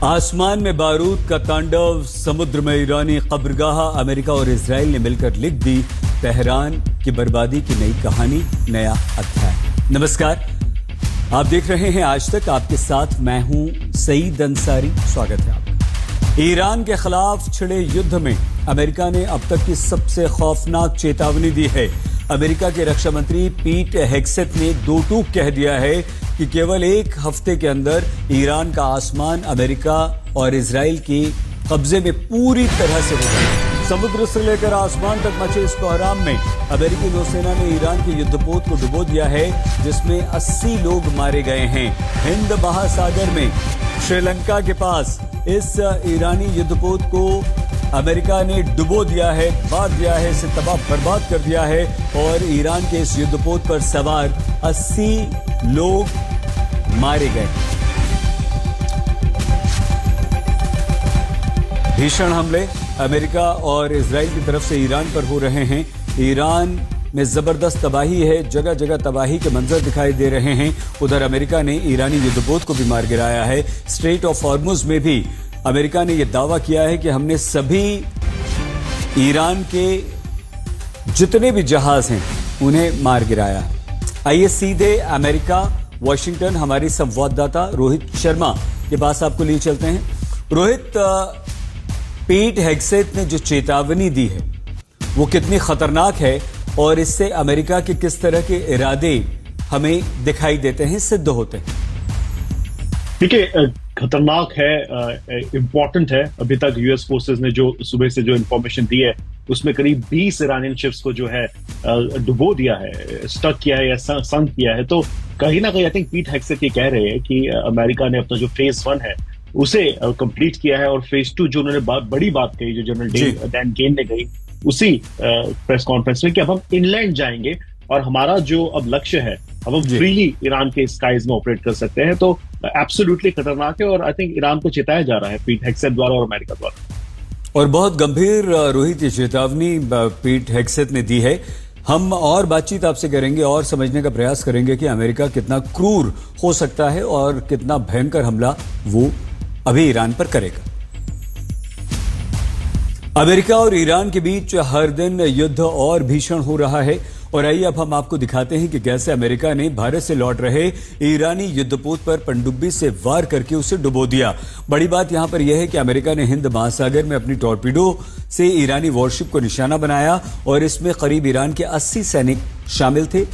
आसमान में बारूद का तांडव, समुद्र में ईरानी कब्रगाह, अमेरिका और इजराइल ने मिलकर लिख दी तेहरान की बर्बादी की नई कहानी, नया अध्याय। नमस्कार, आप देख रहे हैं आज तक, आपके साथ मैं हूं सईद अंसारी। स्वागत है आपका। ईरान के खिलाफ छिड़े युद्ध में अमेरिका ने अब तक की सबसे खौफनाक चेतावनी दी है। अमेरिका के रक्षा मंत्री पीट हेग्सेथ ने दो टूक कह दिया है कि केवल एक हफ्ते के अंदर ईरान का आसमान अमेरिका और इजराइल के कब्जे में पूरी तरह से हो गया। समुद्र से लेकर आसमान तक मचे इस कोहराम में अमेरिकी नौसेना ने ईरान के युद्धपोत को डुबो दिया है, जिसमें 80 लोग मारे गए हैं। हिंद महासागर में श्रीलंका के पास इस ईरानी युद्धपोत को अमेरिका ने डुबो दिया है, बांध दिया है, इसे तबाह बर्बाद कर दिया है और ईरान के इस युद्धपोत पर सवार 80 लोग मारे गए। भीषण हमले अमेरिका और इजराइल की तरफ से ईरान पर हो रहे हैं। ईरान में जबरदस्त तबाही है, जगह जगह तबाही के मंजर दिखाई दे रहे हैं। उधर अमेरिका ने ईरानी युद्धपोत को भी मार गिराया है। स्ट्रेट ऑफ हॉर्मुज में भी अमेरिका ने यह दावा किया है कि हमने सभी ईरान के जितने भी जहाज हैं उन्हें मार गिराया है। आइए सीधे अमेरिका वॉशिंगटन हमारी संवाददाता रोहित शर्मा के पास आपको लिए चलते हैं। रोहित, पीट हेग्सेथ ने जो चेतावनी दी है वो कितनी खतरनाक है और इससे अमेरिका के किस तरह के इरादे हमें दिखाई देते हैं, सिद्ध होते हैं? देखिए, खतरनाक है, इंपॉर्टेंट है। अभी तक यूएस फोर्सेस ने जो सुबह से जो इंफॉर्मेशन दी है उसमें करीब 20 ईरानियन शिप्स को जो है डुबो दिया है, स्टक किया है या संक किया है। तो कहीं ना कहीं आई थिंक पीट हेग्सेथ ये कह रहे हैं कि अमेरिका ने अपना जो फेज 1 है उसे कंप्लीट किया है और फेज 2 जो उन्होंने बड़ी बात कही, जो जनरल डैन केन ने कही उसी प्रेस कॉन्फ्रेंस में, कि अब हम इनलैंड जाएंगे और हमारा जो अब लक्ष्य है, अब हम फ्रीली ईरान के स्काइज में ऑपरेट कर सकते हैं। तो एब्सोल्युटली खतरनाक है और आई थिंक ईरान को चेताया जा रहा है पीट हेग्सेथ द्वारा और अमेरिका द्वारा। और बहुत गंभीर रोहित ये चेतावनी पीट हेग्सेथ ने दी है। हम और बातचीत आपसे करेंगे और समझने का प्रयास करेंगे कि अमेरिका कितना क्रूर हो सकता है और कितना भयंकर हमला वो अभी ईरान पर करेगा। अमेरिका और ईरान के बीच हर दिन युद्ध और भीषण हो रहा है और आइए अब हम आपको दिखाते हैं कि कैसे अमेरिका ने भारत से लौट रहे ईरानी युद्धपोत पर पनडुब्बी से वार करके उसे डुबो दिया। बड़ी बात यहां पर यह है कि अमेरिका ने हिंद महासागर में अपनी टॉर्पीडो से ईरानी वॉरशिप को निशाना बनाया और इसमें करीब ईरान के 80 सैनिक शामिल थे,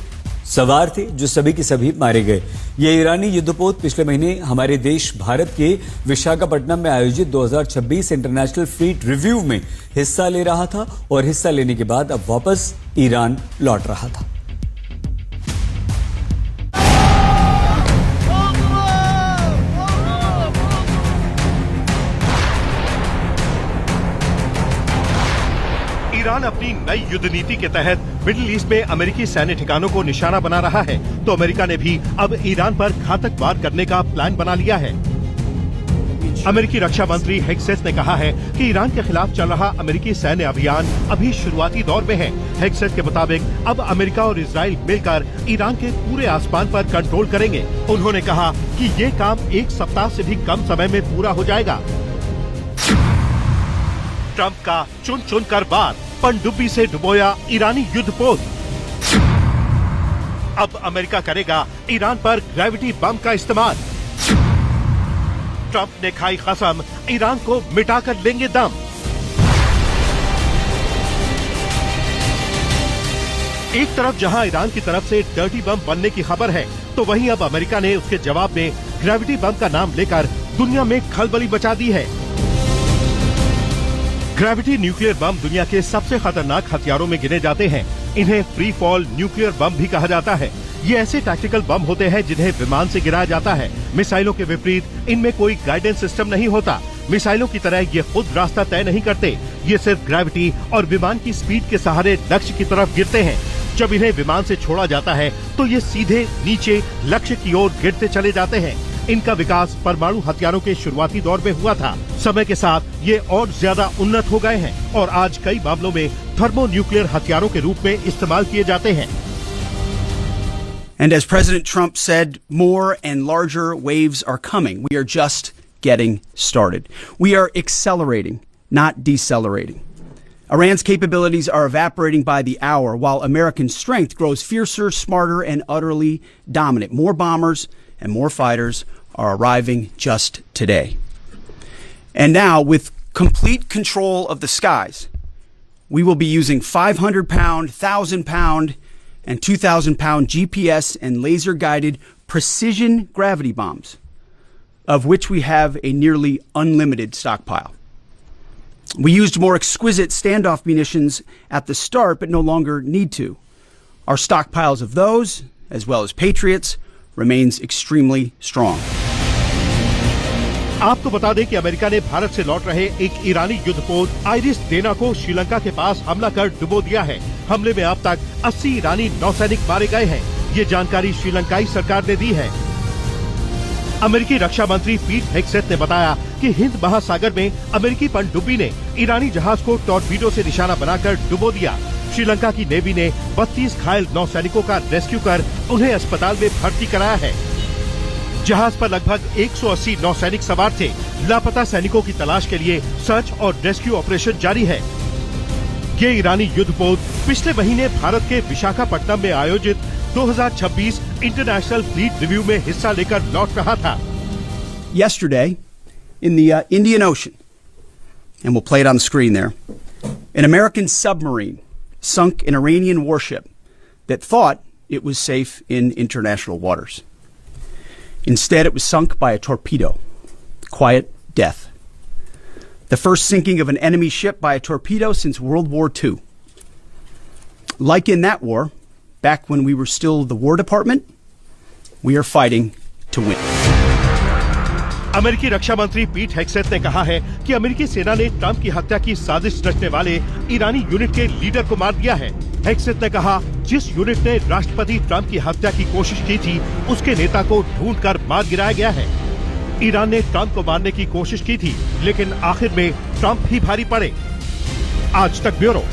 सवार थे, जो सभी के सभी मारे गए। ये ईरानी युद्धपोत पिछले महीने हमारे देश भारत के विशाखापट्टनम में आयोजित 2026 इंटरनेशनल फ्लीट रिव्यू में हिस्सा ले रहा था और हिस्सा लेने के बाद अब वापस ईरान लौट रहा था। ईरान अपनी नई युद्ध नीति के तहत मिडिल ईस्ट में अमेरिकी सैन्य ठिकानों को निशाना बना रहा है, तो अमेरिका ने भी अब ईरान पर घातक वार करने का प्लान बना लिया है। अमेरिकी रक्षा मंत्री हेग्सेथ ने कहा है कि ईरान के खिलाफ चल रहा अमेरिकी सैन्य अभियान अभी शुरुआती दौर में है। हेग्सेथ के मुताबिक अब अमेरिका और इजराइल मिलकर ईरान के पूरे आसमान पर कंट्रोल करेंगे। उन्होंने कहा कि ये काम 1 सप्ताह से भी कम समय में पूरा हो जाएगा। ट्रंप का चुन चुन कर वार, पनडुब्बी से डुबोया ईरानी युद्धपोत। अब अमेरिका करेगा ईरान पर ग्रेविटी बम का इस्तेमाल। ट्रंप ने खाई कसम, ईरान को मिटाकर लेंगे दम। एक तरफ जहां ईरान की तरफ से डर्टी बम बनने की खबर है, तो वहीं अब अमेरिका ने उसके जवाब में ग्रेविटी बम का नाम लेकर दुनिया में खलबली मचा दी है। ग्रेविटी न्यूक्लियर बम दुनिया के सबसे खतरनाक हथियारों में गिने जाते हैं। इन्हें फ्री फॉल न्यूक्लियर बम भी कहा जाता है। ये ऐसे टैक्टिकल बम होते हैं जिन्हें विमान से गिराया जाता है। मिसाइलों के विपरीत इनमें कोई गाइडेंस सिस्टम नहीं होता। मिसाइलों की तरह ये खुद रास्ता तय नहीं करते। ये सिर्फ ग्रेविटी और विमान की स्पीड के सहारे लक्ष्य की तरफ गिरते हैं। जब इन्हें विमान से छोड़ा जाता है तो ये सीधे नीचे लक्ष्य की ओर गिरते चले जाते हैं। इनका विकास परमाणु हथियारों के शुरुआती दौर में हुआ था। समय के साथ ये और ज्यादा उन्नत हो गए हैं और आज कई मामलों में थर्मोन्यूक्लियर हथियारों के रूप में इस्तेमाल किए जाते हैं। And as President Trump said, more and larger waves are coming. We are just getting started. We are accelerating, not decelerating. Iran's capabilities are evaporating by the hour, while American strength grows fiercer, smarter, and utterly dominant. More bombers and more fighters are arriving just today. And now, with complete control of the skies, we will be using 500-pound, 1,000-pound, and 2,000-pound GPS and laser-guided precision gravity bombs, of which we have a nearly unlimited stockpile. We used more exquisite standoff munitions at the start, but no longer need to. Our stockpiles of those, as well as Patriots, remains extremely strong. आपको बता दें कि America ने भारत से लौट रहे एक ईरानी युद्धपोत आइरिस डेना को श्रीलंका के पास हमला कर डुबो दिया है। हमले में अब तक 80 ईरानी नौसैनिक मारे गए हैं। ये जानकारी श्रीलंकाई सरकार ने दी है। अमेरिकी रक्षा मंत्री पीट हेग्सेथ ने बताया कि हिंद महासागर में अमेरिकी पनडुब्बी ने ईरानी जहाज को टॉर्पीडो से निशाना बनाकर डुबो दिया। श्रीलंका की नेवी ने 32 घायल नौसैनिकों का रेस्क्यू कर उन्हें अस्पताल में भर्ती कराया है। जहाज पर लगभग 180 नौसैनिक सवार थे। लापता सैनिकों की तलाश के लिए सर्च और रेस्क्यू ऑपरेशन जारी है। ये ईरानी युद्धपोत पिछले महीने भारत के विशाखापट्टनम में आयोजित 2026 इंटरनेशनल फ्लीट रिव्यू में हिस्सा लेकर लौट रहा था। Yesterday, in the Indian Ocean, and we'll play it on the screen there, an American submarine sunk an Iranian warship that thought it was safe in international waters. Instead, it was sunk by a torpedo. Quiet death. The first sinking of an enemy ship by a torpedo since World War II. Like in that war, back when we were still the War Department, we are fighting to win. अमेरिकी रक्षा मंत्री पीट हेग्सेथ ने कहा है कि अमेरिकी सेना ने ट्रंप की हत्या की साजिश रचने वाले ईरानी यूनिट के लीडर को मार दिया है। हेग्सेथ ने कहा, जिस यूनिट ने राष्ट्रपति ट्रंप की हत्या की कोशिश की थी, उसके नेता को ढूंढकर मार गिराया गया है। ईरान ने ट्रंप को मारने की कोशिश की थी, लेकिन आखिर में ट्रंप ही भारी पड़े। आज तक ब्यूरो।